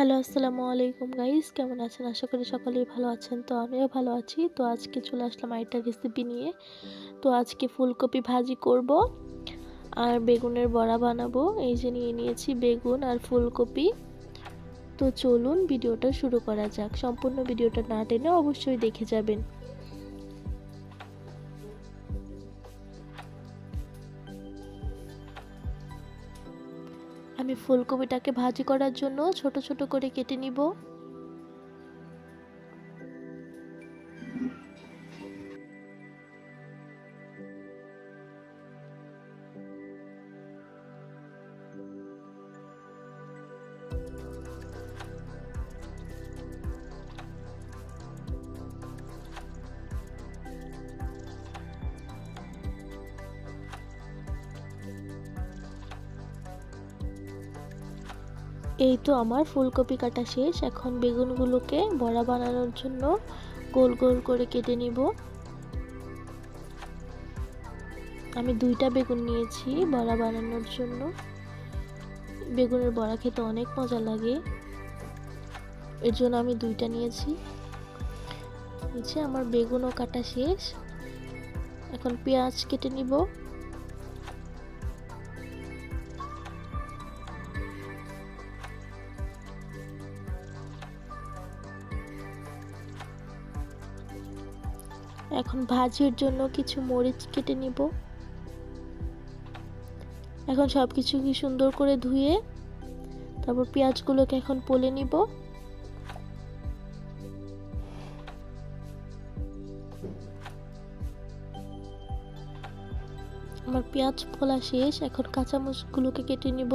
Hello, আসসালামু আলাইকুম guys, কেমন আছেন? আশা করি সকলেই ভালো আছেন। তো আমিও ভালো আছি। তো আজকে চলে আসলাম আরেকটা রেসিপি নিয়ে। তো আজকে ফুলকপি ভাজি করব আর বেগুনের বড়া বানাবো। এই যে নিয়ে নিয়েছি বেগুন আর ফুলকপি। তো চলুন ভিডিওটা শুরু করা যাক। সম্পূর্ণ ভিডিওটা না টেনে অবশ্যই দেখে যাবেন। আমি ফুলকপিটাকে ভাজি করার জন্য ছোট ছোট করে কেটে নিব। এই তো আমার ফুলকপি কাটা শেষ। এখন বেগুনগুলোকে বড়া বানানোর জন্য গোল গোল করে কেটে নিব। আমি 2টা বেগুন নিয়েছি বড়া বানানোর জন্য। বেগুনের বড়া খেতে অনেক মজা লাগে, এর জন্য আমি 2টা নিয়েছি। নিচে আমার বেগুনও কাটা শেষ। এখন পেঁয়াজ কেটে নিব। এখন ভাজির জন্য কিছু মরিচ কেটে নিব। এখন সবকিছু কি সুন্দর করে ধুয়ে তারপর পেঁয়াজগুলোকে এখন পলে নিব। আমার পেঁয়াজ ফোলা শেষ। এখন কাঁচামরিচগুলোকে কেটে নিব।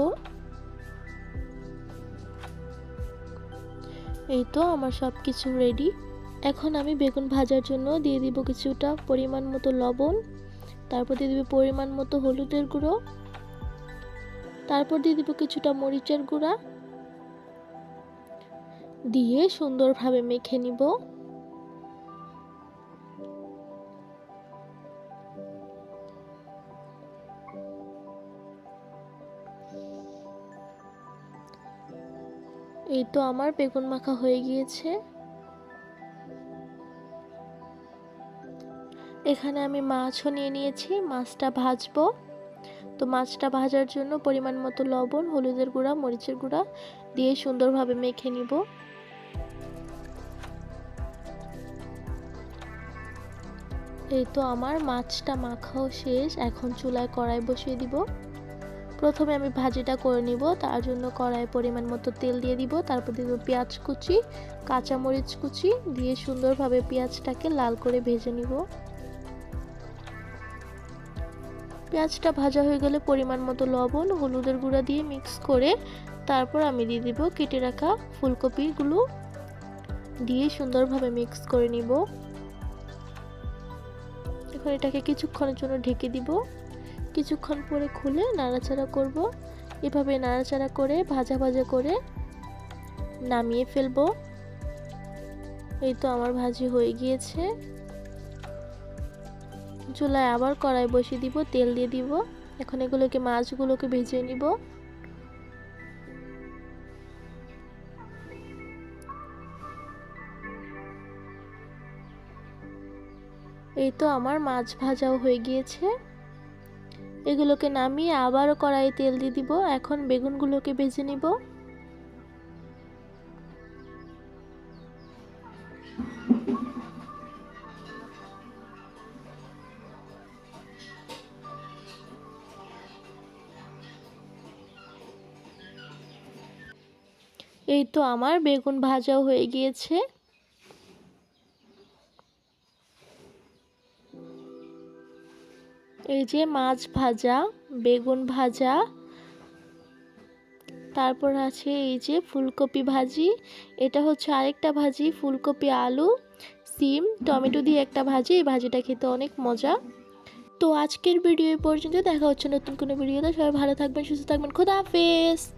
এই তো আমার সবকিছু রেডি। এখন আমি বেগুন ভাজার জন্য দিয়ে দিব কিছুটা পরিমাণ মতো লবণ, তারপর দিয়ে দিব পরিমাণ মতো হলুদের গুঁড়ো, তারপর দিয়ে দিব কিছুটা মরিচের গুঁড়া, দিয়ে সুন্দরভাবে মেখে নিব। এই তো আমার বেগুন মাখা হয়ে গিয়েছে। এখানে আমি মাছও নিয়ে নিয়েছি, মাছটা ভাজবো। তো মাছটা ভাজার জন্য পরিমাণ মতো লবণ, হলুদের গুঁড়া, মরিচের গুঁড়া দিয়ে সুন্দরভাবে মেখে নিব। এই তো আমার মাছটা মাখাও শেষ। এখন চুলায় কড়াই বসিয়ে দিব। প্রথমে আমি ভাজিটা করে নিব, তার জন্য কড়াইয়ে পরিমাণ মতো তেল দিয়ে দিব। তারপর দিব পেঁয়াজ কুচি, কাঁচামরিচ কুচি দিয়ে সুন্দরভাবে পেঁয়াজটাকে লাল করে ভেজে নিব। পেঁয়াজটা ভাজা হয়ে গেলে পরিমাণ মতো লবণ, হলুদের গুঁড়া দিয়ে মিক্স করে তারপর আমি দিয়ে দিব কেটে রাখা ফুলকপিগুলো, দিয়ে সুন্দরভাবে মিক্স করে নিব। এখন এটাকে কিছুক্ষণের জন্য ঢেকে দিব। কিছুক্ষণ পরে খুলে নাড়াচাড়া করব। এভাবে নাড়াচাড়া করে ভাজা ভাজা করে নামিয়ে ফেলবো। এই তো আমার ভাজি হয়ে গিয়েছে। চুলায় আবার কড়াই বসিয়ে দিব, তেল দিয়ে দিব। এখন এগুলোকে মাছগুলোকে ভেজে নিব। এই তো আমার মাছ ভাজাও হয়ে গিয়েছে। এগুলোকে নামিয়ে আবারও কড়াইয়ে তেল দিয়ে দিব। এখন বেগুনগুলোকে ভেজে নিব। এই তো আমার বেগুন ভাজাও হয়ে গিয়েছে। এই যে মাছ ভাজা, বেগুন ভাজা, তারপর আছে এই যে ফুলকপি ভাজি। এটা হচ্ছে আরেকটা ভাজি, ফুলকপি, আলু, সিম, টমেটো দিয়ে একটা ভাজি। এই ভাজিটা খেতে অনেক মজা। তো আজকের ভিডিও এই পর্যন্ত। দেখা হচ্ছে নতুন কোনো ভিডিওতে। সবাই ভালো থাকবেন, সুস্থ থাকবেন। খোদা হাফেজ।